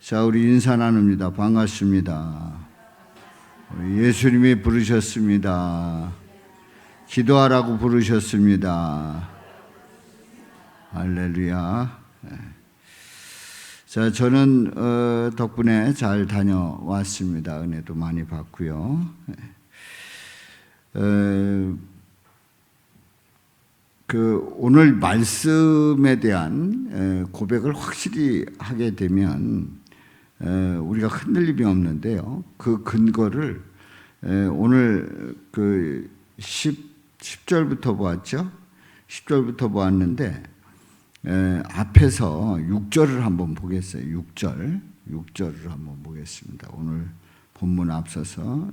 자, 우리 인사 나눕니다. 반갑습니다. 예수님이 부르셨습니다. 기도하라고 부르셨습니다. 할렐루야. 자, 저는 덕분에 잘 다녀왔습니다. 은혜도 많이 받고요. 오늘 말씀에 대한 고백을 확실히 하게 되면 우리가 흔들림이 없는데요. 그 근거를 오늘 10절부터 보았죠. 10절부터 보았는데 앞에서 6절을 한번 보겠어요. 6절을 한번 보겠습니다. 오늘 본문 앞서서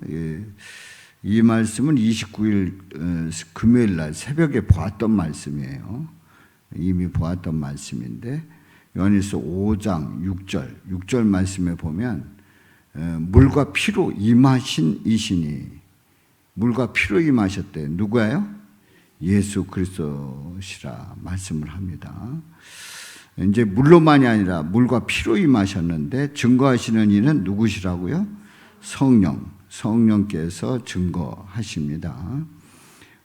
이 말씀은 29일 금요일 날 새벽에 보았던 말씀이에요. 이미 보았던 말씀인데 요한일서 5장 6절 말씀에 보면 물과 피로 임하신 이시니, 물과 피로 임하셨대. 누구예요? 예수 그리스도시라 말씀을 합니다. 이제 물로만이 아니라 물과 피로 임하셨는데 증거하시는 이는 누구시라고요? 성령께서 증거하십니다.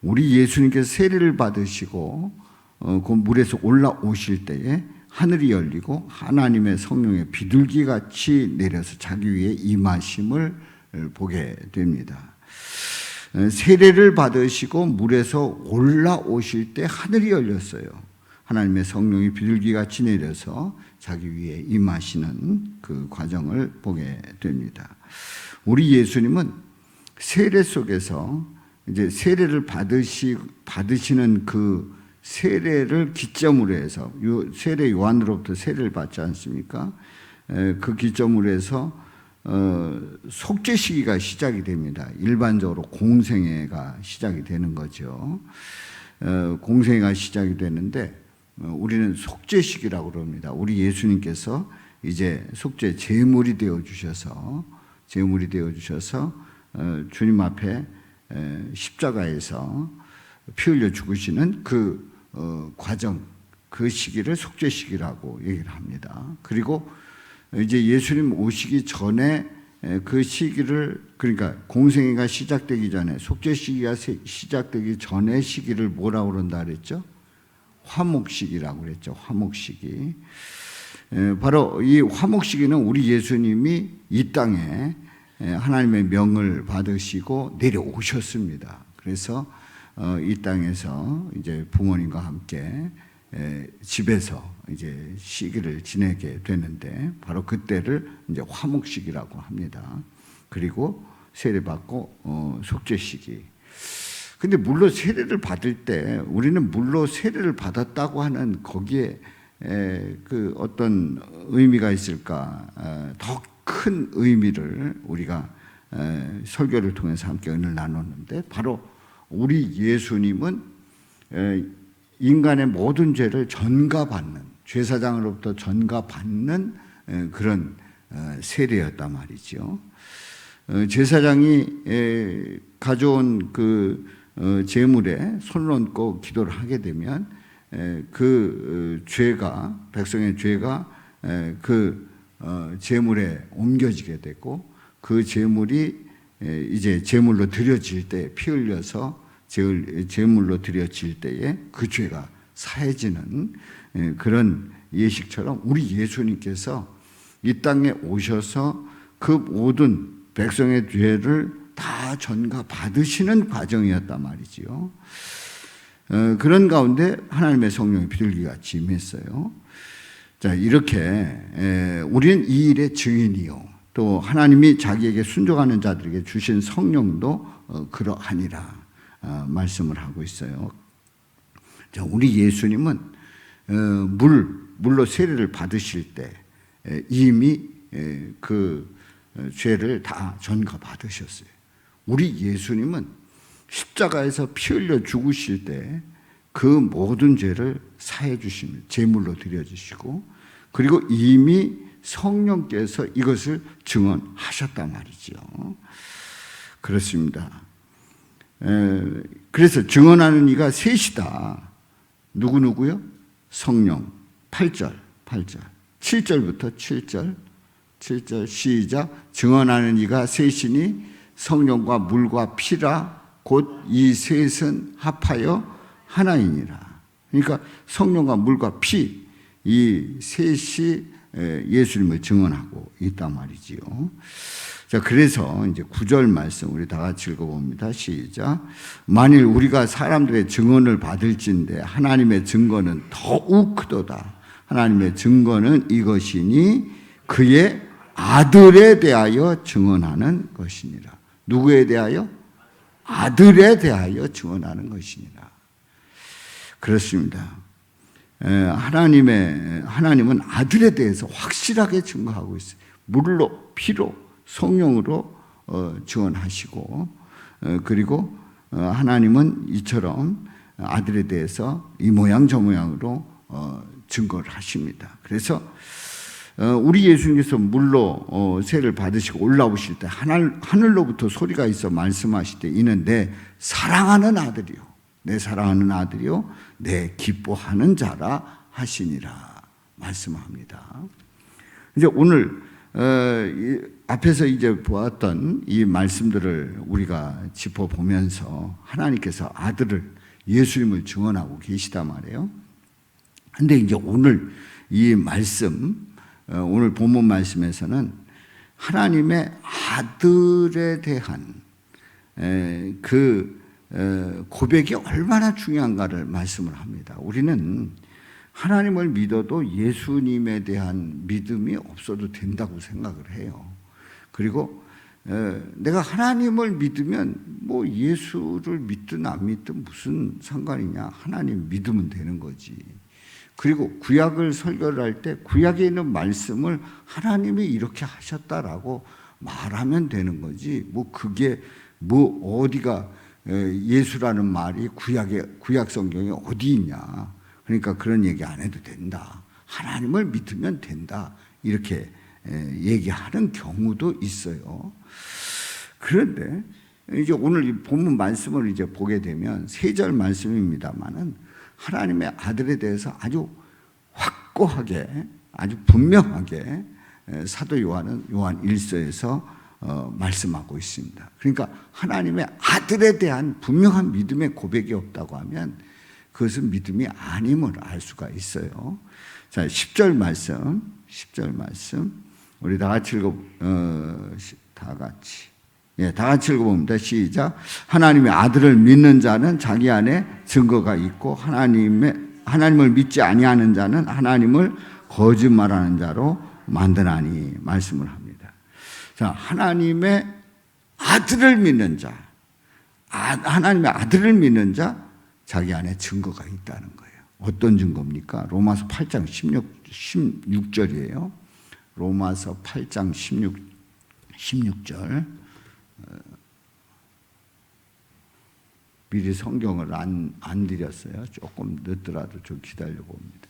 우리 예수님께서 세례를 받으시고 그 물에서 올라오실 때에 하늘이 열리고 하나님의 성령의 비둘기같이 내려서 자기 위에 임하심을 보게 됩니다. 세례를 받으시고 물에서 올라오실 때 하늘이 열렸어요. 하나님의 성령이 비둘기같이 내려서 자기 위에 임하시는 그 과정을 보게 됩니다. 우리 예수님은 세례 속에서 이제 세례를 받으시는 그 세례를 기점으로 해서 세례 요한으로부터 세례를 받지 않습니까? 그 기점으로 해서 속죄 시기가 시작이 됩니다. 일반적으로 공생애가 시작이 되는 거죠. 공생애가 시작이 되는데 우리는 속죄 시기라고 그럽니다. 우리 예수님께서 이제 속죄 제물이 되어 주셔서 주님 앞에 십자가에서 피 흘려 죽으시는 그 과정, 그 시기를 속죄 시기라고 얘기를 합니다. 그리고 이제 예수님 오시기 전에 그 시기를, 그러니까 공생애가 시작되기 전에, 속죄 시기가 시작되기 전에 시기를 뭐라고 그런다 그랬죠? 화목 시기라고 그랬죠. 화목 시기. 바로 이 화목 시기는 우리 예수님이 이 땅에 하나님의 명을 받으시고 내려오셨습니다. 그래서 이 땅에서 이제 부모님과 함께 집에서 이제 시기를 지내게 되는데 바로 그때를 이제 화목 시기라고 합니다. 그리고 세례받고 속죄 시기. 근데 물로 세례를 받을 때 우리는 물로 세례를 받았다고 하는 거기에 그 어떤 의미가 있을까? 더 큰 의미를 우리가 설교를 통해서 함께 은혜를 나눴는데 바로 우리 예수님은 인간의 모든 죄를 전가받는, 제사장으로부터 전가받는 그런 세례였단 말이죠. 제사장이 가져온 그 제물에 손을 얹고 기도를 하게 되면 그 죄가, 백성의 죄가 그 제물에 옮겨지게 되고 그 제물이 이제 제물로 드려질 때 피 흘려서 제물로 드려질 때에 그 죄가 사해지는 그런 예식처럼 우리 예수님께서 이 땅에 오셔서 그 모든 백성의 죄를 다 전가 받으시는 과정이었단 말이지요. 그런 가운데 하나님의 성령이 비둘기같이 임했어요. 자, 이렇게 우리는 이 일의 증인이요, 또 하나님이 자기에게 순종하는 자들에게 주신 성령도 그러하니라 말씀을 하고 있어요. 자, 우리 예수님은 물로 세례를 받으실 때 이미 그 죄를 다 전가 받으셨어요. 우리 예수님은 십자가에서 피 흘려 죽으실 때 그 모든 죄를 사해 주십니다. 제물로 드려주시고, 그리고 이미 성령께서 이것을 증언하셨단 말이죠. 그렇습니다. 그래서 증언하는 이가 셋이다. 누구요? 성령. 8절. 7절부터 7절. 7절 시작. 증언하는 이가 셋이니 성령과 물과 피라. 곧 이 셋은 합하여 하나이니라. 그러니까 성령과 물과 피, 이 셋이 예수님을 증언하고 있단 말이지요. 자, 그래서 이제 9절 말씀 우리 다 같이 읽어봅니다. 시작. 만일 우리가 사람들의 증언을 받을진대 하나님의 증거는 더욱 크도다. 하나님의 증거는 이것이니 그의 아들에 대하여 증언하는 것이니라. 누구에 대하여? 아들에 대하여 증언하는 것이니라. 그렇습니다. 하나님은 아들에 대해서 확실하게 증거하고 있어요. 물로, 피로, 성령으로 증언하시고, 그리고 하나님은 이처럼 아들에 대해서 이 모양 저 모양으로 증거를 하십니다. 그래서 우리 예수님께서 물로 세를 받으시고 올라오실 때 하늘로부터 소리가 있어 말씀하실 때 이는 내 사랑하는 아들이요, 내 사랑하는 아들이요, 내 기뻐하는 자라 하시니라 말씀합니다. 이제 오늘 앞에서 이제 보았던 이 말씀들을 우리가 짚어보면서 하나님께서 아들을, 예수님을 증언하고 계시단 말이에요. 근데 이제 오늘 이 말씀, 오늘 본문 말씀에서는 하나님의 아들에 대한 그 고백이 얼마나 중요한가를 말씀을 합니다. 우리는 하나님을 믿어도 예수님에 대한 믿음이 없어도 된다고 생각을 해요. 그리고 내가 하나님을 믿으면 뭐 예수를 믿든 안 믿든 무슨 상관이냐, 하나님 믿으면 되는 거지. 그리고 구약을 설교를 할 때 구약에 있는 말씀을 하나님이 이렇게 하셨다라고 말하면 되는 거지. 뭐 그게 뭐 어디가 예수라는 말이 구약 성경에 어디 있냐. 그러니까 그런 얘기 안 해도 된다. 하나님을 믿으면 된다. 이렇게 얘기하는 경우도 있어요. 그런데 이제 오늘 이 본문 말씀을 이제 보게 되면 3절 말씀입니다만은 하나님의 아들에 대해서 아주 확고하게, 아주 분명하게 사도 요한은 요한 1서에서 말씀하고 있습니다. 그러니까 하나님의 아들에 대한 분명한 믿음의 고백이 없다고 하면 그것은 믿음이 아님을 알 수가 있어요. 자, 10절 말씀 우리 다 같이 다 같이 읽어봅니다. 시작. 하나님의 아들을 믿는 자는 자기 안에 증거가 있고 하나님을 믿지 아니하는 자는 하나님을 거짓말하는 자로 만드나니 말씀을 합니다. 자, 하나님의 아들을 믿는 자, 하나님의 아들을 믿는 자, 자기 안에 증거가 있다는 거예요. 어떤 증거입니까? 로마서 8장 16절이에요. 로마서 8장 16절. 미리 성경을 안 드렸어요. 조금 늦더라도 좀 기다려 봅니다.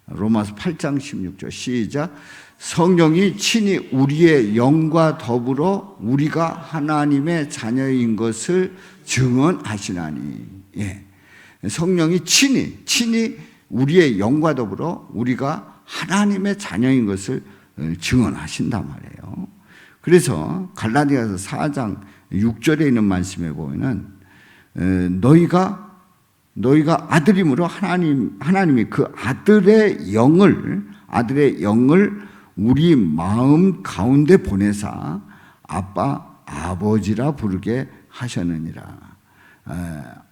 로마서 8장 16절 시작. 성령이 친히 우리의 영과 더불어 우리가 하나님의 자녀인 것을 증언하시나니. 예. 성령이 친히 우리의 영과 더불어 우리가 하나님의 자녀인 것을 증언하신단 말이에요. 그래서 갈라디아서 4장 6절에 있는 말씀에 보면은 너희가 아들임으로 하나님이 그 아들의 영을 우리 마음 가운데 보내사 아빠 아버지라 부르게 하셨느니라.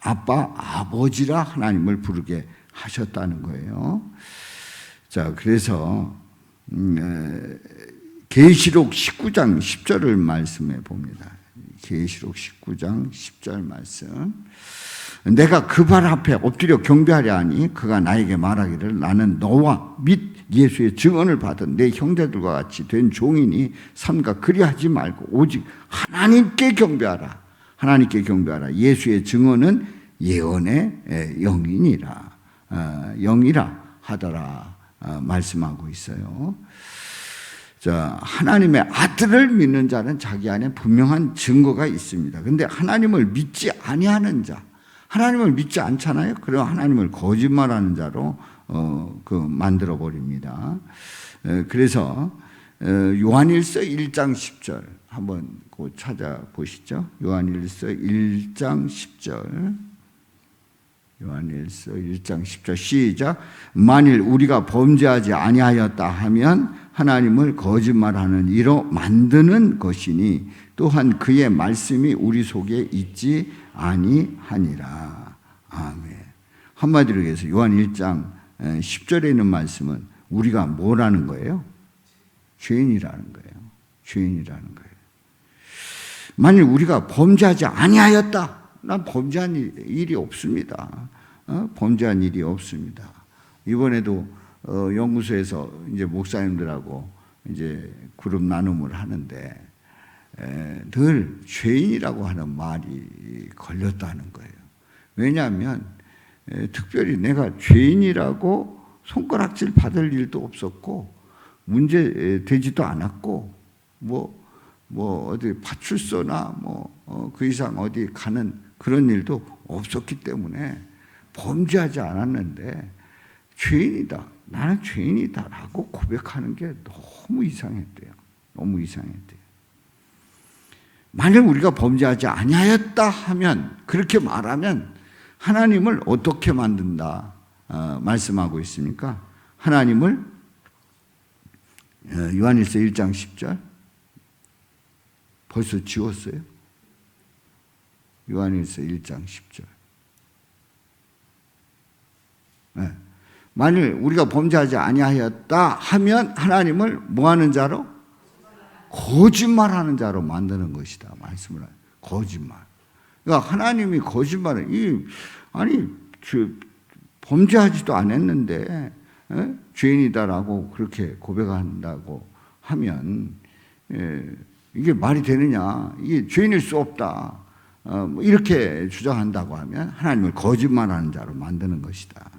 아빠 아버지라 하나님을 부르게 하셨다는 거예요. 자, 그래서 계시록 19장 10절을 말씀해 봅니다. 계시록 19장 10절 말씀. 내가 그 발 앞에 엎드려 경배하려 하니 그가 나에게 말하기를 나는 너와 및 예수의 증언을 받은 내 형제들과 같이 된 종이니 삼가 그리하지 말고 오직 하나님께 경배하라. 하나님께 경배하라. 예수의 증언은 예언의 영이라 하더라 말씀하고 있어요. 자, 하나님의 아들을 믿는 자는 자기 안에 분명한 증거가 있습니다. 그런데 하나님을 믿지 아니하는 자, 하나님을 믿지 않잖아요. 그럼 하나님을 거짓말하는 자로 만들어 버립니다. 그래서 요한일서 1장 10절 한번 찾아보시죠. 요한일서 1장 10절. 요한일서 1장 10절 시작. 만일 우리가 범죄하지 아니하였다 하면 하나님을 거짓말하는 이로 만드는 것이니 또한 그의 말씀이 우리 속에 있지 아니하니라. 아멘. 한마디로 해서 요한 1장 10절에 있는 말씀은 우리가 뭐라는 거예요? 죄인이라는 거예요. 죄인이라는 거예요. 만일 우리가 범죄하지 아니하였다. 난 범죄한 일이 없습니다. 범죄한 일이 없습니다. 이번에도 연구소에서 이제 목사님들하고 이제 그룹 나눔을 하는데 늘 죄인이라고 하는 말이 걸렸다는 거예요. 왜냐하면 특별히 내가 죄인이라고 손가락질 받을 일도 없었고 문제 되지도 않았고 뭐 어디 파출소나 그 이상 어디 가는 그런 일도 없었기 때문에 범죄하지 않았는데 죄인이다. 나는 죄인이다라고 고백하는 게 너무 이상했대요. 너무 이상했대요. 만약 우리가 범죄하지 아니하였다 하면 그렇게 말하면 하나님을 어떻게 만든다 말씀하고 있습니까? 하나님을 요한일서 1장 10절 벌써 지웠어요? 요한일서 1장 10절. 네. 만일 우리가 범죄하지 아니하였다 하면 하나님을 뭐하는 자로? 거짓말하는 자로 만드는 것이다. 말씀을 해요. 거짓말. 그러니까 하나님이 거짓말을 범죄하지도 않았는데 죄인이다라고 그렇게 고백한다고 하면 이게 말이 되느냐? 이게 죄인일 수 없다. 이렇게 주장한다고 하면 하나님을 거짓말하는 자로 만드는 것이다.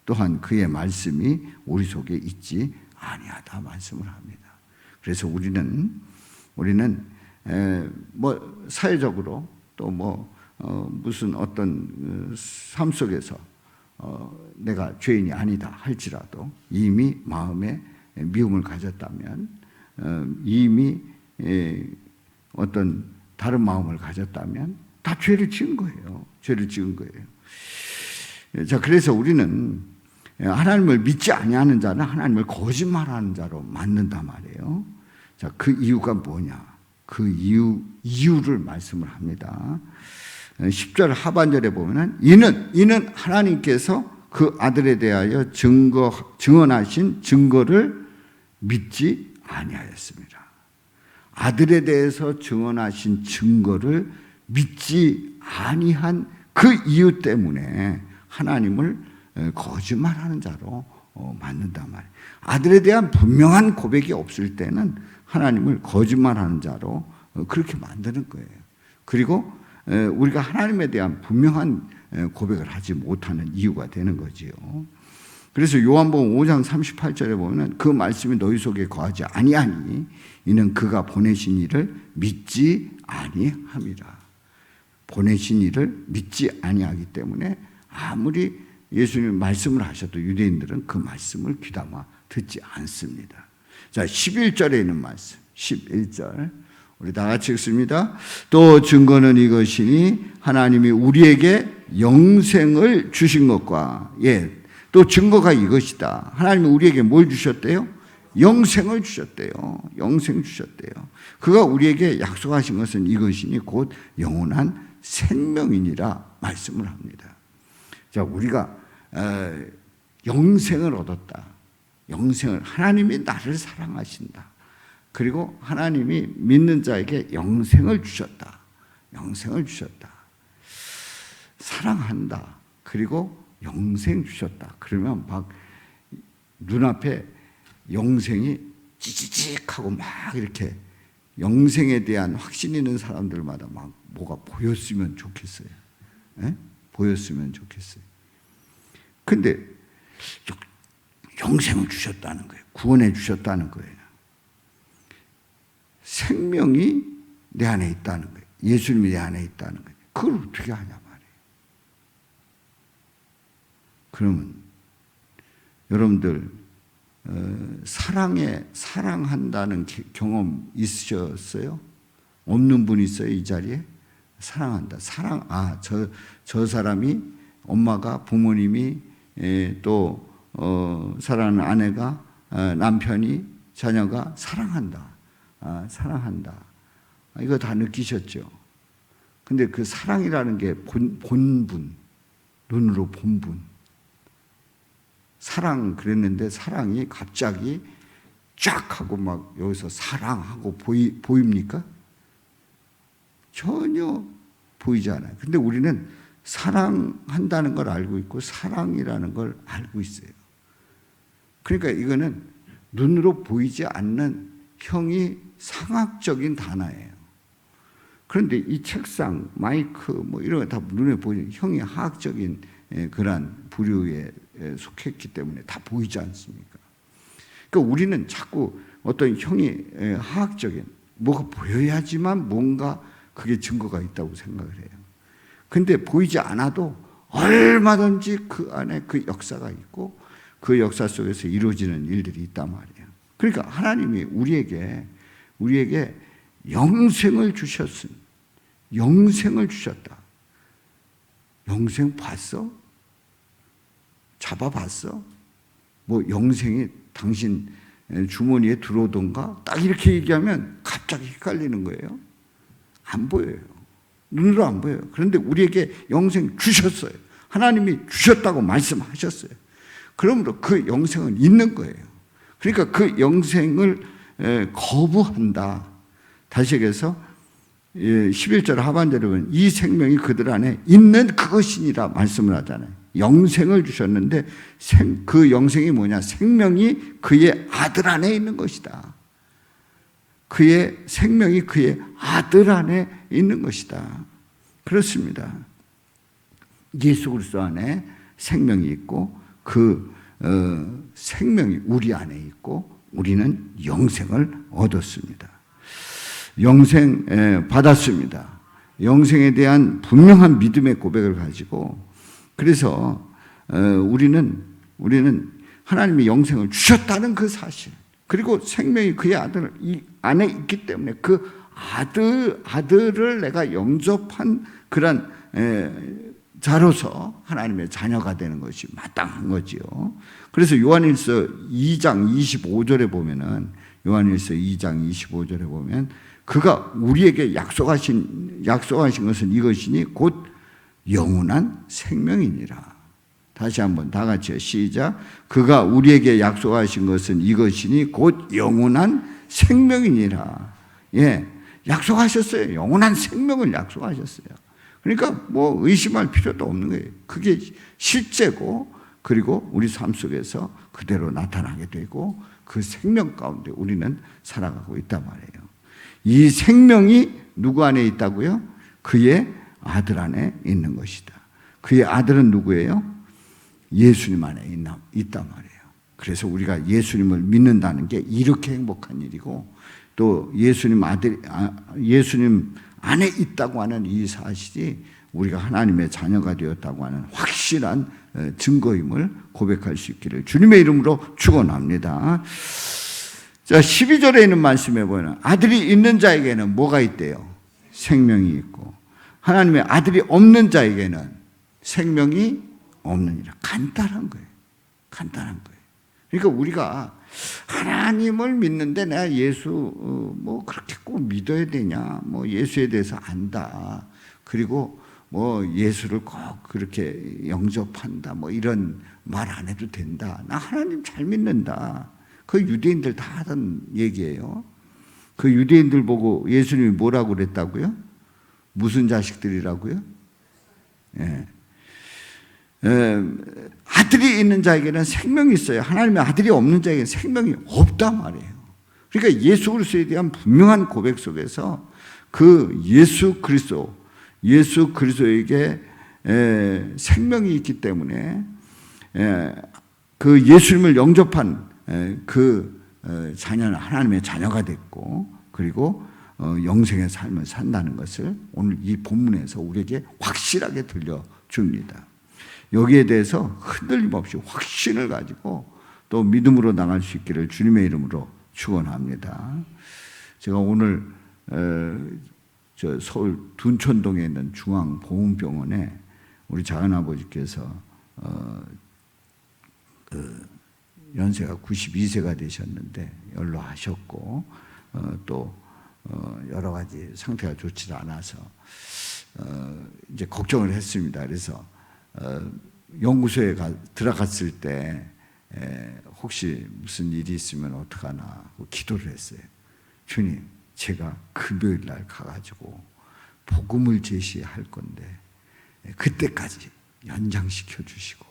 또한 그의 말씀이 우리 속에 있지 아니하다 말씀을 합니다. 그래서 우리는 뭐 사회적으로 또 무슨 어떤 삶 속에서 내가 죄인이 아니다 할지라도 이미 마음에 미움을 가졌다면 이미 어떤 다른 마음을 가졌다면 다 죄를 지은 거예요. 죄를 지은 거예요. 자, 그래서 우리는 하나님을 믿지 아니하는 자는 하나님을 거짓말하는 자로 만든단 말이에요. 자, 그 이유가 뭐냐? 그 이유를 말씀을 합니다. 10절 하반절에 보면은 이는 하나님께서 그 아들에 대하여 증언하신 증거를 믿지 아니하였습니다. 아들에 대해서 증언하신 증거를 믿지 아니한 그 이유 때문에 하나님을 거짓말하는 자로 만든단 말이에요. 아들에 대한 분명한 고백이 없을 때는 하나님을 거짓말하는 자로 그렇게 만드는 거예요. 그리고 우리가 하나님에 대한 분명한 고백을 하지 못하는 이유가 되는 거지요. 그래서 요한복음 5장 38절에 보면 그 말씀이 너희 속에 거하지 아니하니 이는 그가 보내신 이를 믿지 아니함이라. 보내신 이를 믿지 아니하기 때문에 아무리 예수님 말씀을 하셔도 유대인들은 그 말씀을 귀담아 듣지 않습니다. 자, 11절에 있는 말씀, 11절 우리 다 같이 읽습니다. 또 증거는 이것이니 하나님이 우리에게 영생을 주신 것과 또 증거가 이것이다. 하나님이 우리에게 뭘 주셨대요? 영생을 주셨대요. 영생 주셨대요. 그가 우리에게 약속하신 것은 이것이니 곧 영원한 생명이니라 말씀을 합니다. 자, 우리가 영생을 얻었다. 영생을 하나님이 나를 사랑하신다. 그리고 하나님이 믿는 자에게 영생을 주셨다. 영생을 주셨다. 사랑한다. 그리고 영생 주셨다. 그러면 막 눈앞에 영생이 찌찌직하고 막 이렇게 영생에 대한 확신 있는 사람들마다 막 뭐가 보였으면 좋겠어요. 보였으면 좋겠어요. 근데 영생을 주셨다는 거예요. 구원해 주셨다는 거예요. 생명이 내 안에 있다는 거예요. 예수님이 내 안에 있다는 거예요. 그걸 어떻게 하냐 말이에요. 그러면 여러분들 사랑한다는 경험 있으셨어요? 없는 분 있어요, 이 자리에? 사랑한다. 저 사람이, 엄마가, 부모님이, 또 사랑하는 아내가, 남편이, 자녀가 사랑한다. 사랑한다. 이거 다 느끼셨죠? 근데 그 사랑이라는 게 본분, 눈으로 본 분. 사랑 그랬는데 사랑이 갑자기 쫙 하고 막 여기서 사랑하고 보입니까? 전혀 보이지 않아요. 근데 우리는 사랑한다는 걸 알고 있고 사랑이라는 걸 알고 있어요. 그러니까 이거는 눈으로 보이지 않는 형이 상학적인 단어예요. 그런데 이 책상, 마이크 뭐 이런 거 다 눈에 보이는 형이 하학적인 그러한 부류에 속했기 때문에 다 보이지 않습니까? 그러니까 우리는 자꾸 어떤 형이 하학적인 뭐가 보여야지만 뭔가 그게 증거가 있다고 생각을 해요. 근데 보이지 않아도 얼마든지 그 안에 그 역사가 있고 그 역사 속에서 이루어지는 일들이 있단 말이에요. 그러니까 하나님이 우리에게 영생을 주셨으니, 영생을 주셨다. 영생 봤어? 잡아봤어? 뭐 영생이 당신 주머니에 들어오던가? 딱 이렇게 얘기하면 갑자기 헷갈리는 거예요. 안 보여요. 눈으로 안 보여요. 그런데 우리에게 영생 주셨어요. 하나님이 주셨다고 말씀하셨어요. 그러므로 그 영생은 있는 거예요. 그러니까 그 영생을 거부한다. 다시 얘기해서 11절 하반절에 보면 이 생명이 그들 안에 있는 그것이니라 말씀을 하잖아요. 영생을 주셨는데 그 영생이 뭐냐? 생명이 그의 아들 안에 있는 것이다. 그의 생명이 그의 아들 안에 있는 것이다. 그렇습니다. 예수 그리스도 안에 생명이 있고 그 생명이 우리 안에 있고 우리는 영생을 얻었습니다. 영생 받았습니다. 영생에 대한 분명한 믿음의 고백을 가지고 그래서 우리는 하나님이 영생을 주셨다는 그 사실 그리고 생명이 그의 아들 안에 있기 때문에 그 아들을 내가 영접한 그런 자로서 하나님의 자녀가 되는 것이 마땅한 거지요. 그래서 요한일서 2장 25절에 보면은 요한일서 2장 25절에 보면 그가 우리에게 약속하신 것은 이것이니 곧 영원한 생명이니라. 다시 한번 다 같이요. 시작. 그가 우리에게 약속하신 것은 이것이니 곧 영원한 생명이니라. 예, 약속하셨어요. 영원한 생명을 약속하셨어요. 그러니까 뭐 의심할 필요도 없는 거예요. 그게 실제고 그리고 우리 삶 속에서 그대로 나타나게 되고 그 생명 가운데 우리는 살아가고 있단 말이에요. 이 생명이 누구 안에 있다고요? 그의 아들 안에 있는 것이다. 그의 아들은 누구예요? 예수님 안에 있단 말이에요. 그래서 우리가 예수님을 믿는다는 게 이렇게 행복한 일이고 또 예수님 안에 있다고 하는 이 사실이 우리가 하나님의 자녀가 되었다고 하는 확실한 증거임을 고백할 수 있기를 주님의 이름으로 축원합니다. 자, 12절에 있는 말씀에 보면 아들이 있는 자에게는 뭐가 있대요? 생명이 있고 하나님의 아들이 없는 자에게는 생명이 없느니라. 간단한 거예요. 간단한 거예요. 그러니까 우리가 하나님을 믿는데 내가 예수 뭐 그렇게 꼭 믿어야 되냐? 뭐 예수에 대해서 안다. 그리고 뭐 예수를 꼭 그렇게 영접한다. 뭐 이런 말 안 해도 된다. 나 하나님 잘 믿는다. 그 유대인들 다 하던 얘기예요. 그 유대인들 보고 예수님이 뭐라고 그랬다고요? 무슨 자식들이라고요? 예. 아들이 있는 자에게는 생명이 있어요. 하나님의 아들이 없는 자에게는 생명이 없단 말이에요. 그러니까 예수 그리스도에 대한 분명한 고백 속에서 그 예수 그리스도에게 생명이 있기 때문에 그 예수님을 영접한 그 자녀는 하나님의 자녀가 됐고 그리고 영생의 삶을 산다는 것을 오늘 이 본문에서 우리에게 확실하게 들려줍니다. 여기에 대해서 흔들림 없이 확신을 가지고 또 믿음으로 나갈 수 있기를 주님의 이름으로 축원합니다. 제가 오늘 저 서울 둔촌동에 있는 중앙보훈병원에 우리 작은아버지께서 연세가 92세가 되셨는데 연로하셨고 또 여러 가지 상태가 좋지 않아서 이제 걱정을 했습니다. 그래서 연구소에 들어갔을 때 혹시 무슨 일이 있으면 어떡하나 기도를 했어요. 주님, 제가 금요일 날 가가지고 복음을 제시할 건데 그때까지 연장시켜 주시고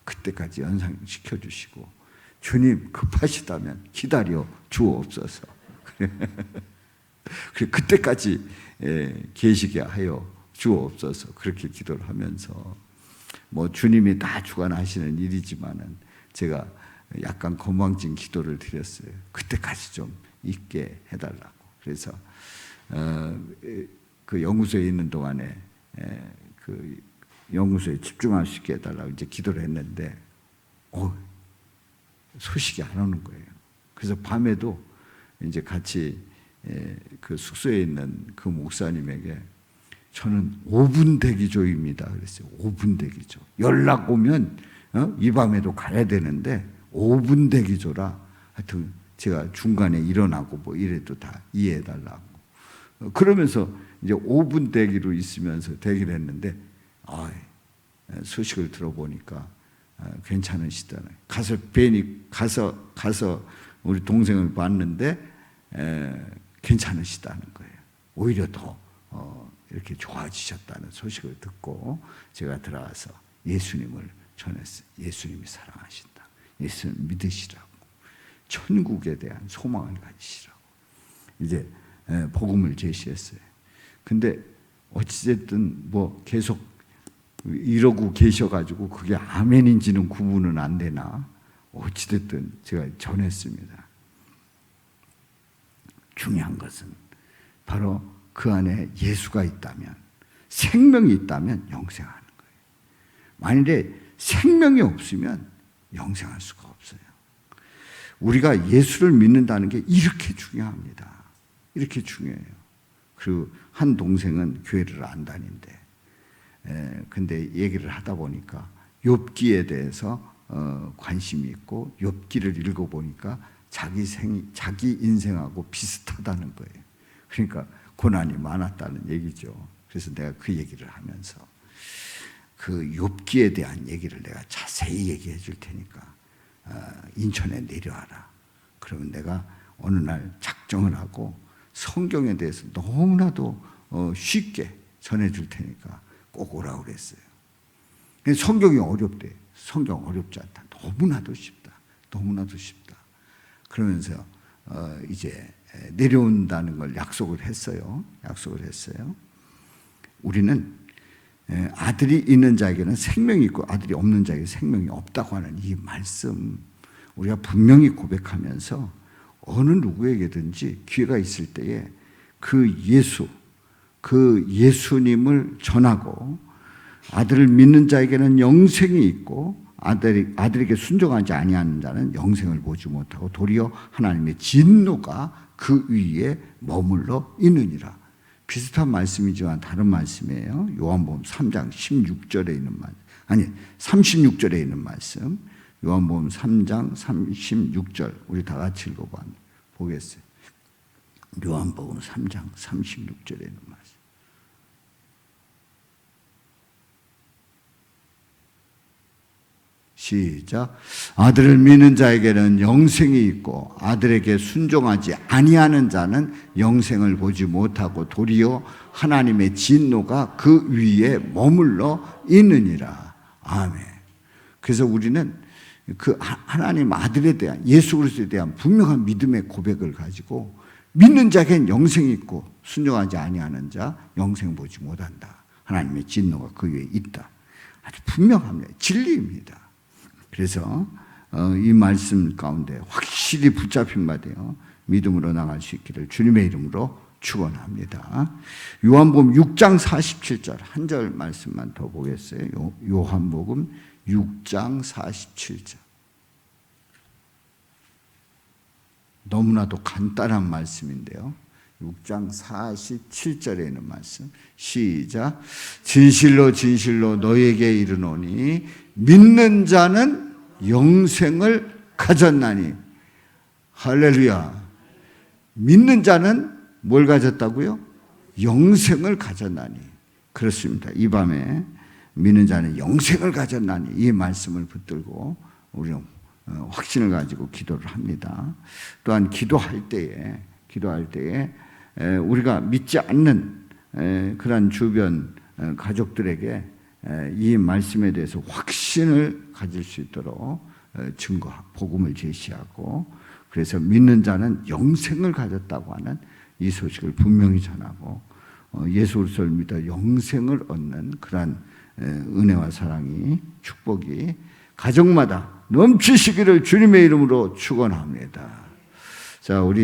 그때까지 연장시켜 주시고 주님 급하시다면 기다려 주옵소서. 그때까지 계시게 하여 주옵소서. 그렇게 기도를 하면서 뭐 주님이 다 주관하시는 일이지만은 제가 약간 건방진 기도를 드렸어요. 그때까지 좀 있게 해달라고. 그래서 그 연구소에 있는 동안에 그 연구소에 집중할 수 있게 해달라고 이제 기도를 했는데 소식이 안 오는 거예요. 그래서 밤에도 이제 같이 그 숙소에 있는 그 목사님에게 저는 5분 대기조입니다. 그랬어요. 5분 대기조. 연락 오면 이 밤에도 가야 되는데 5분 대기조라 하여튼 제가 중간에 일어나고 뭐 이래도 다 이해해 달라고. 그러면서 이제 5분 대기로 있으면서 대기를 했는데 소식을 들어보니까 괜찮으시다네. 가서 괜히 가서 우리 동생을 봤는데 괜찮으시다는 거예요. 오히려 더 이렇게 좋아지셨다는 소식을 듣고 제가 들어가서 예수님을 전했어요. 예수님이 사랑하신다. 예수님 믿으시라고. 천국에 대한 소망을 가지시라고. 이제 복음을 제시했어요. 근데 어찌됐든 뭐 계속 이러고 계셔가지고 그게 아멘인지는 구분은 안 되나 어찌됐든 제가 전했습니다. 중요한 것은 바로 그 안에 예수가 있다면, 생명이 있다면 영생하는 거예요. 만일에 생명이 없으면 영생할 수가 없어요. 우리가 예수를 믿는다는 게 이렇게 중요합니다. 이렇게 중요해요. 그리고 한 동생은 교회를 안 다닌대. 근데 얘기를 하다 보니까 욥기에 대해서 관심이 있고 욥기를 읽어보니까 자기 인생하고 비슷하다는 거예요. 그러니까 고난이 많았다는 얘기죠. 그래서 내가 그 얘기를 하면서 그 욥기에 대한 얘기를 내가 자세히 얘기해 줄 테니까 인천에 내려와라. 그러면 내가 어느 날 작정을 하고 성경에 대해서 너무나도 쉽게 전해 줄 테니까 꼭 오라고 그랬어요. 성경이 어렵대. 성경 어렵지 않다. 너무나도 쉽다. 너무나도 쉽다. 그러면서 이제 내려온다는 걸 약속을 했어요. 우리는 아들이 있는 자에게는 생명이 있고 아들이 없는 자에게 생명이 없다고 하는 이 말씀 우리가 분명히 고백하면서 어느 누구에게든지 기회가 있을 때에 그 예수님을 전하고 아들을 믿는 자에게는 영생이 있고 아들에게 순종하지 아니하는 자는 영생을 보지 못하고 도리어 하나님의 진노가 그 위에 머물러 있느니라. 비슷한 말씀이지만 다른 말씀이에요. 요한복음 3장 16절에 있는 말씀. 아니 36절에 있는 말씀. 요한복음 3장 36절 우리 다 같이 읽어보겠어요. 요한복음 3장 36절에 있는 말씀. 시작. 아들을 믿는 자에게는 영생이 있고 아들에게 순종하지 아니하는 자는 영생을 보지 못하고 도리어 하나님의 진노가 그 위에 머물러 있느니라. 아멘. 그래서 우리는 그 하나님 아들에 대한 예수 그리스도에 대한 분명한 믿음의 고백을 가지고 믿는 자에게는 영생이 있고 순종하지 아니하는 자 영생 보지 못한다. 하나님의 진노가 그 위에 있다. 아주 분명합니다. 진리입니다. 그래서 이 말씀 가운데 확실히 붙잡힌 바 되어 믿음으로 나갈 수 있기를 주님의 이름으로 축원합니다. 요한복음 6장 47절 한 절 말씀만 더 보겠어요. 요한복음 6장 47절. 너무나도 간단한 말씀인데요. 6장 47절에 있는 말씀. 시작. 진실로 진실로 너에게 이르노니 믿는 자는 영생을 가졌나니. 할렐루야. 믿는 자는 뭘 가졌다고요? 영생을 가졌나니. 그렇습니다. 이 밤에 믿는 자는 영생을 가졌나니 이 말씀을 붙들고 우리는 확신을 가지고 기도를 합니다. 또한 기도할 때에 우리가 믿지 않는 그런 주변 가족들에게 이 말씀에 대해서 확신을 가질 수 있도록 복음을 제시하고, 그래서 믿는 자는 영생을 가졌다고 하는 이 소식을 분명히 전하고 예수 그리스도를 믿어 영생을 얻는 그러한 은혜와 사랑이, 축복이 가정마다 넘치시기를 주님의 이름으로 축원합니다. 자, 우리